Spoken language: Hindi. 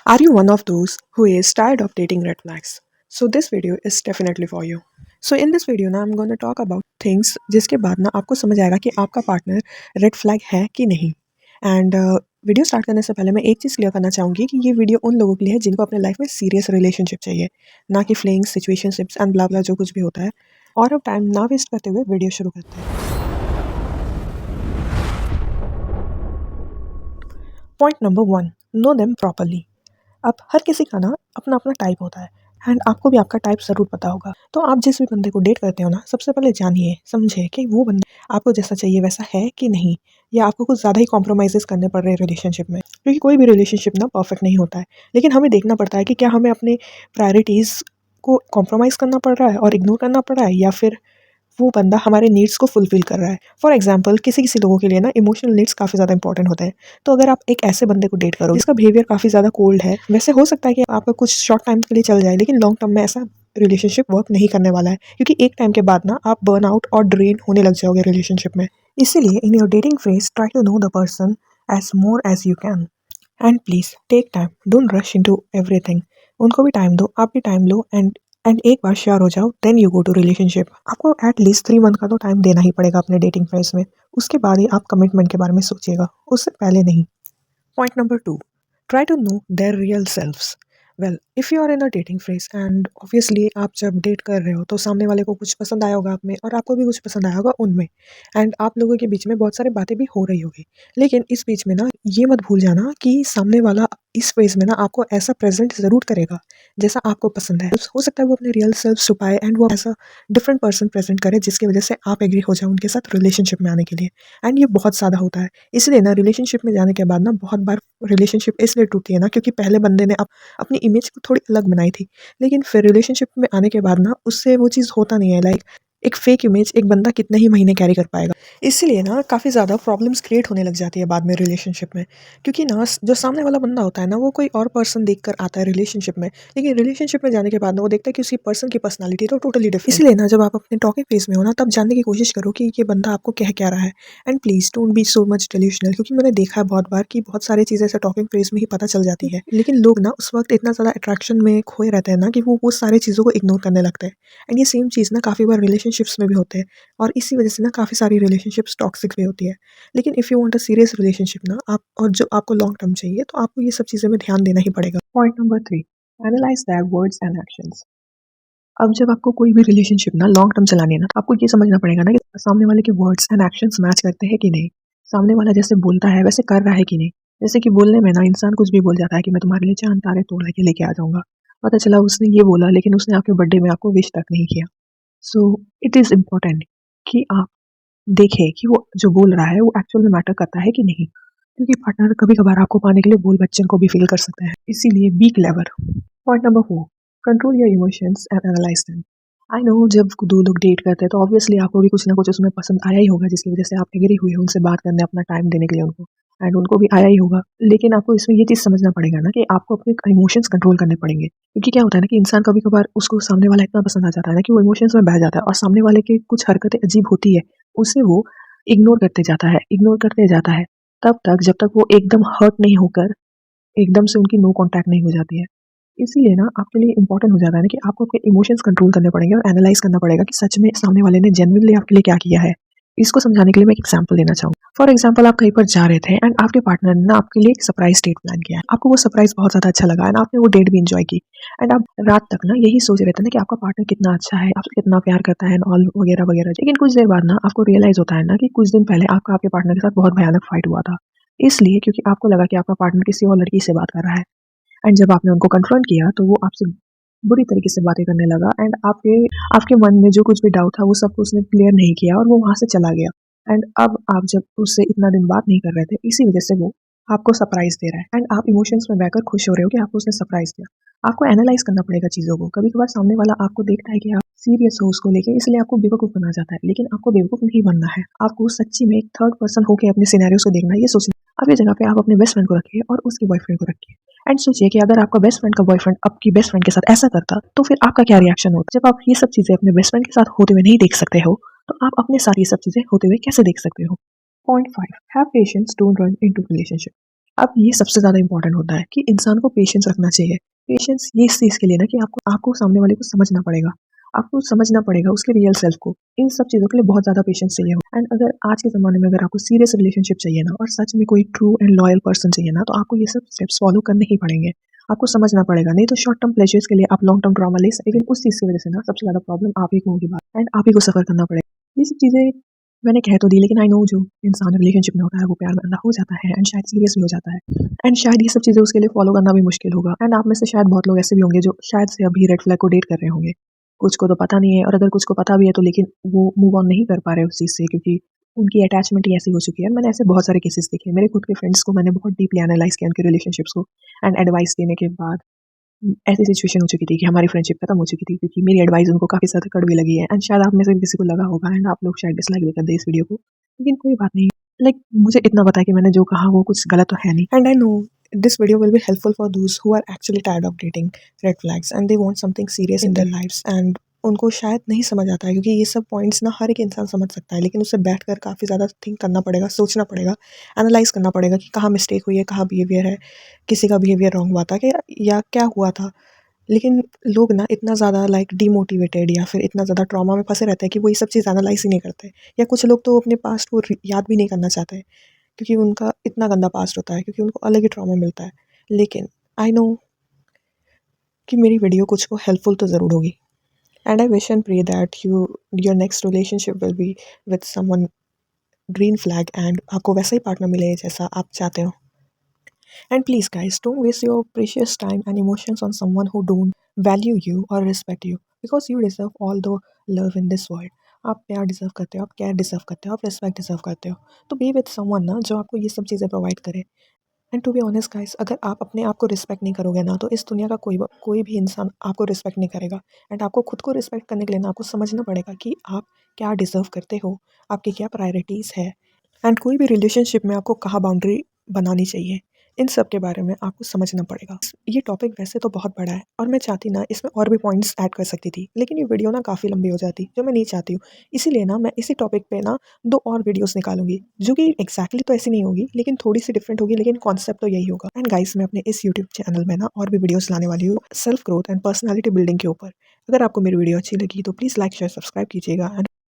Are you one of those who is tired of dating red flags? So this video is definitely for you. So in this video ना I'm going to talk about things जिसके बाद ना आपको समझ आएगा कि आपका पार्टनर रेड फ्लैग है कि नहीं. एंड वीडियो स्टार्ट करने से पहले मैं एक चीज़ क्लियर करना चाहूँगी कि ये वीडियो उन लोगों के लिए है जिनको अपने लाइफ में सीरियस रिलेशनशिप चाहिए, ना कि फ्लेइंग सिचुएशनशिप्स एंड ब्ला ब्ला जो कुछ भी होता है. और अब टाइम ना वेस्ट करते हुए वीडियो शुरू करते हैं. Point number 1, know them properly. अब हर किसी का ना अपना अपना टाइप होता है एंड आपको भी आपका टाइप ज़रूर पता होगा. तो आप जिस भी बंदे को डेट करते हो ना, सबसे पहले जानिए समझिए कि वो बंदा आपको जैसा चाहिए वैसा है कि नहीं, या आपको कुछ ज़्यादा ही कॉम्प्रोमाइज़ेस करने पड़ रहे हैं रिलेशनशिप में. क्योंकि कोई भी रिलेशनशिप ना परफेक्ट नहीं होता है, लेकिन हमें देखना पड़ता है कि क्या हमें अपने प्रायोरिटीज़ को कॉम्प्रोमाइज़ करना पड़ रहा है और इग्नोर करना पड़ रहा है, या फिर वो बंदा हमारे नीड्स को फुलफ़िल कर रहा है. फॉर एग्ज़ाम्पल किसी-किसी लोगों के लिए ना इमोशनल नीड्स काफ़ी ज़्यादा इंपॉर्टेंट होते हैं. तो अगर आप एक ऐसे बंदे को डेट करो जिसका बिहेवियर काफ़ी ज़्यादा कोल्ड है, वैसे हो सकता है कि आपका कुछ शॉर्ट टाइम के लिए चल जाए, लेकिन लॉन्ग टर्म में ऐसा रिलेशनशिप वर्क नहीं करने वाला है. क्योंकि एक टाइम के बाद ना आप बर्न आउट और ड्रेन होने लग जाओगे रिलेशनशिप में. इसीलिए in your dating phase try to know the person as more as you can. And please take time, don't rush into everything. उनको भी टाइम दो, आप भी टाइम लो. एंड एक बार श्योर हो जाओ then you go to relationship. आपको एट लीस्ट 3 मंथ का तो टाइम देना ही पड़ेगा अपने डेटिंग फेज में. उसके बाद ही आप कमिटमेंट के बारे में सोचिएगा, उससे पहले नहीं. Point number 2, try to know their real selfs. Well, if you are in a dating phase and obviously आप जब डेट कर रहे हो तो सामने वाले को कुछ पसंद आया होगा आप में और आपको भी कुछ पसंद आया होगा उनमें. एंड आप लोगों के बीच में बहुत सारी बातें भी हो रही होगी. लेकिन इस बीच में ना ये मत भूल जाना कि सामने वाला इस फेज में ना आपको ऐसा प्रेजेंट ज़रूर करेगा जैसा आपको पसंद है. हो सकता है वो अपने रियल सेल्फ छुपाए एंड वो ऐसा डिफरेंट पर्सन प्रेजेंट करे जिसकी वजह से आप एग्री हो जाओ उनके साथ रिलेशनशिप में आने के लिए. एंड ये बहुत ज़्यादा होता है. इसलिए ना रिलेशनशिप में जाने के बाद ना बहुत बार रिलेशनशिप इसलिए टूटती है ना क्योंकि पहले बंदे ने अपनी इमेज को थोड़ी अलग बनाई थी, लेकिन फिर रिलेशनशिप में आने के बाद ना उससे वो चीज़ होता नहीं है. लाइक एक फेक इमेज एक बंदा कितने ही महीने कैरी कर पाएगा. इसीलिए ना काफ़ी ज़्यादा प्रॉब्लम्स क्रिएट होने लग जाती है बाद में रिलेशनशिप में. क्योंकि ना जो सामने वाला बंदा होता है ना वो कोई और पर्सन देखकर आता है रिलेशनशिप में, लेकिन रिलेशनशिप में जाने के बाद ना वो देखता है कि उसी पर्सन की पर्सनालिटी तो टोटली डिफरेंट. इसलिए ना जब आप अपने टॉकिंग फेज में हो ना तब जानने की कोशिश करो कि ये बंदा आपको कह क्या रहा है. And please don't be so much delusional, क्योंकि मैंने देखा है बहुत बार कि बहुत सारी चीज़ें ऐसे टॉकिंग फेज में ही पता चल जाती है, लेकिन लोग ना उस वक्त इतना ज़्यादा अट्रैक्शन में खोए रहते हैं ना कि वो सारी चीज़ों को इग्नोर करने लगते हैं. एंड ये सेम चीज़ ना काफ़ी बार रिलेशनशिप्स में भी होते हैं, और इसी वजह से ना काफ़ी सारी रिलेशनशिप्स टॉक्सिक भी होती है. लेकिन if you want a serious relationship ना आप, और जो आपको लॉन्ग टर्म चाहिए, तो आपको ये सब चीज़ें में ध्यान देना ही पड़ेगा. Point number 3, analyse their words and actions. अब जब आपको कोई भी रिलेशनशिप ना लॉन्ग टर्म चलानी है ना, तो आपको ये समझना पड़ेगा ना कि सामने वाले के वर्ड्स एंड एक्शंस मैच करते हैं कि नहीं. सामने वाला जैसे बोलता है वैसे कर रहा है कि नहीं. जैसे कि बोलने में ना इंसान कुछ भी बोल जाता है कि मैं तुम्हारे लिए चांद तारे तोड़ के लेके आ जाऊंगा. पता चला उसने ये बोला लेकिन उसने आपके बर्थडे में आपको विश तक नहीं किया. सो इट इज़ इम्पोर्टेंट कि आप देखें कि वो जो बोल रहा है वो एक्चुअल में मैटर करता है कि नहीं. क्योंकि पार्टनर कभी-कभार आपको पाने के लिए बोल बच्चन को भी फ़ील कर सकते हैं, इसीलिए be clever. Point number 4, control your emotions and analyse them. I know जब 2 लोग डेट करते हैं तो ऑब्वियसली आपको भी कुछ ना कुछ उसमें पसंद आया ही होगा जिसकी वजह से आप एग्री हुए उनसे बात करने, अपना टाइम देने के लिए उनको, एंड उनको भी आया ही होगा. लेकिन आपको इसमें ये चीज़ समझना पड़ेगा ना कि आपको अपने इमोशंस कंट्रोल करने पड़ेंगे. क्योंकि क्या होता है ना कि इंसान कभी-कभार उसको सामने वाला इतना पसंद आ जाता है ना कि वो इमोशंस में बह जाता है और सामने वाले की कुछ हरकतें अजीब होती है, उसे वो इग्नोर करते जाता है, तब तक जब तक वो एकदम हर्ट नहीं होकर एकदम से उनकी नो कॉन्टैक्ट नहीं हो जाती है. इसीलिए ना आपके लिए इंपॉर्टेंट हो जाता है ना कि आपको अपने इमोशंस कंट्रोल करने पड़ेंगे और एनालाइज करना पड़ेगा कि सच में सामने वाले ने जेन्युइनली आपके लिए क्या किया है. इसको समझाने के लिए मैं एक एग्जांपल देना चाहूँगी. फॉर एग्जांपल आप कहीं पर जा रहे थे एंड आपके पार्टनर ने ना आपके लिए एक सरप्राइज डेट प्लान किया है. आपको वो सरप्राइज बहुत ज़्यादा अच्छा लगा एंड आपने वो डेट भी एंजॉय की. एंड आप रात तक ना यही सोच रहे थे ना कि आपका पार्टनर कितना अच्छा है, आपसे कितना प्यार करता है एंड ऑल वगैरह वगैरह. लेकिन कुछ देर बाद ना आपको रियलाइज होता है ना कि कुछ दिन पहले आपका आपके पार्टनर के साथ बहुत भयानक फाइट हुआ था. इसलिए क्योंकि आपको लगा कि आपका पार्टनर किसी और लड़की से बात कर रहा है. एंड जब आपने उनको कन्फ्रंट किया तो वो आपसे बुरी तरीके से बातें करने लगा एंड आपके आपके मन में जो कुछ भी डाउट था वो सब उसने क्लियर नहीं किया और वो वहाँ से चला गया. एंड अब आप जब उससे इतना दिन बात नहीं कर रहे थे, इसी वजह से वो आपको सरप्राइज दे रहा है एंड आप इमोशंस में बहकर खुश हो रहे हो कि आपको उसने सरप्राइज दिया. आपको एनालाइज करना पड़ेगा चीज़ों को. कभी कभार सामने वाला आपको देखता है कि आप सीरियस हो उसको लेके, इसलिए आपको बेवकूफ़ बना जाता है. लेकिन आपको बेवकूफ़ नहीं बनना है, आपको सच्ची में एक थर्ड पर्सन होकर अपने सिनेरियोस को देखना है. ये सोचना आप ये जगह पे आप अपने बेस्ट फ्रेंड को रखिए और उसके बॉयफ्रेंड को रखिए. एंड सोचिए कि अगर आपका बेस्ट फ्रेंड का बॉयफ्रेंड आपकी बेस्ट फ्रेंड के साथ ऐसा करता तो फिर आपका क्या रिएक्शन होता. जब आप ये सब चीज़ें अपने बेस्ट फ्रेंड के साथ होते हुए नहीं देख सकते हो, तो आप अपने साथ ये सब चीज़ें होते हुए कैसे देख सकते हो. Point 5, have patience, don't run into relationship. अब ये सबसे ज़्यादा इम्पोर्टेंट होता है कि इंसान को पेशेंस रखना चाहिए। पेशेंस ये इस चीज़ के लिए ना कि आपको आपको सामने वाले को समझना पड़ेगा। आपको समझना पड़ेगा उसके रियल सेल्फ को। इन सब चीज़ों के लिए बहुत ज़्यादा पेशेंस चाहिए हो एंड अगर आज के ज़माने में अगर आपको सीरियस रिलेशनशिप चाहिए ना और सच में कोई ट्रू एंड लॉयल पर्सन चाहिए ना, तो आपको ये सब स्टेप्स फॉलो करने ही पड़ेंगे। आपको समझना पड़ेगा, नहीं तो शॉर्ट टर्म प्लेजर्स के लिए आप लॉन्ग टर्म ड्रामा ले सकते, लेकिन उस चीज़ की वज़ह से ना सबसे ज़्यादा प्रॉब्लम आप ही को होगी बाद एंड आप ही को सफ़र करना पड़ेगा। ये सब चीज़ें मैंने कह तो दी, लेकिन आई नो जो इंसान रिलेशनशिप में होता है वो प्यार में अंधा हो जाता है एंड शायद सीरियस भी हो जाता है एंड शायद ये सब चीज़ें उसके लिए फॉलो करना भी मुश्किल होगा एंड आप में से शायद बहुत लोग ऐसे भी होंगे जो शायद से अभी रेड फ्लैग को डेट कर रहे होंगे। कुछ को तो पता नहीं है और अगर कुछ को पता भी है तो लेकिन वो मूव ऑन नहीं कर पा रहे उस चीज़ से क्योंकि उनकी अटैचमेंट ही ऐसी हो चुकी है। मैंने ऐसे बहुत सारे केसेस देखे, मेरे खुद के फ्रेंड्स को मैंने बहुत डीपली एनालाइज किया उनके रिलेशनशिप्स को एंड एडवाइस देने के बाद ऐसी सिचुएशन हो चुकी थी कि हमारी फ्रेंडशिप खत्म हो चुकी थी क्योंकि मेरी एडवाइस उनको काफ़ी ज़्यादा कड़वी लगी है एंड शायद आप में से भी किसी को लगा होगा एंड आप लोग शायद डिसलाइक भी कर दे इस वीडियो को, लेकिन कोई बात नहीं। लाइक मुझे इतना पता है कि मैंने जो कहा वो कुछ गलत तो है नहीं and I know this video will be helpful for those who are actually tired of dating red flags and they want something serious in their lives and उनको शायद नहीं समझ आता है क्योंकि ये सब पॉइंट्स ना हर एक इंसान समझ सकता है, लेकिन उसे बैठकर काफ़ी ज़्यादा थिंक करना पड़ेगा, सोचना पड़ेगा, एनालाइज करना पड़ेगा कि कहाँ मिस्टेक हुई है, कहाँ बिहेवियर है, किसी का बिहेवियर रॉन्ग हुआ था कि या क्या हुआ था। लेकिन लोग ना इतना ज़्यादा लाइक डीमोटिवेटेड या फिर इतना ज़्यादा ट्रॉमा में फंसे रहते हैं कि वो ये सब चीज़ एनालाइज ही नहीं करते, या कुछ लोग तो अपने पास्ट को याद भी नहीं करना चाहते क्योंकि उनका इतना गंदा पास्ट होता है, क्योंकि उनको अलग ही ट्रॉमा मिलता है। लेकिन आई नो कि मेरी वीडियो कुछ को हेल्पफुल तो ज़रूर होगी and I wish and pray that your next relationship will be with someone green flag and आपको वैसा ही पार्टनर मिले जैसा आप चाहते हो। And please, guys, don't waste your precious time and emotions on someone who don't value you or respect you because you deserve all the love in this world. आप प्यार डिज़र्व करते हो, आप केयर डिज़र्व करते हो, आप रिस्पेक्ट डिज़र्व करते हो। तो बी विद समवन ना जो आपको ये सब चीज़ें प्रोवाइड करे। And to be honest guys, अगर आप अपने आप को रिस्पेक्ट नहीं करोगे ना तो इस दुनिया का कोई भी इंसान आपको रिस्पेक्ट नहीं करेगा एंड आपको खुद को रिस्पेक्ट करने के लिए ना आपको समझना पड़ेगा कि आप क्या डिज़र्व करते हो, आपकी क्या प्रायोरिटीज़ है एंड कोई भी रिलेशनशिप में आपको कहाँ बाउंड्री बनानी चाहिए, इन सब के बारे में आपको समझना पड़ेगा। ये टॉपिक वैसे तो बहुत बड़ा है और मैं चाहती ना इसमें और भी पॉइंट्स ऐड कर सकती थी, लेकिन ये वीडियो ना काफ़ी लंबी हो जाती जो मैं नहीं चाहती हूँ। इसीलिए ना मैं इसी टॉपिक पे ना 2 और वीडियोस निकालूंगी जो कि एग्जैक्टली तो ऐसी नहीं होगी लेकिन थोड़ी सी डिफरेंट होगी, लेकिन कॉन्सेप्ट तो यही होगा। एंड गाइस, मैं अपने इस यूट्यूब चैनल में ना और भी वीडियोस लाने वाली हूँ self growth and personality building के ऊपर। अगर आपको मेरी वीडियो अच्छी लगी तो प्लीज़ लाइक शेयर सब्सक्राइब कीजिएगा एंड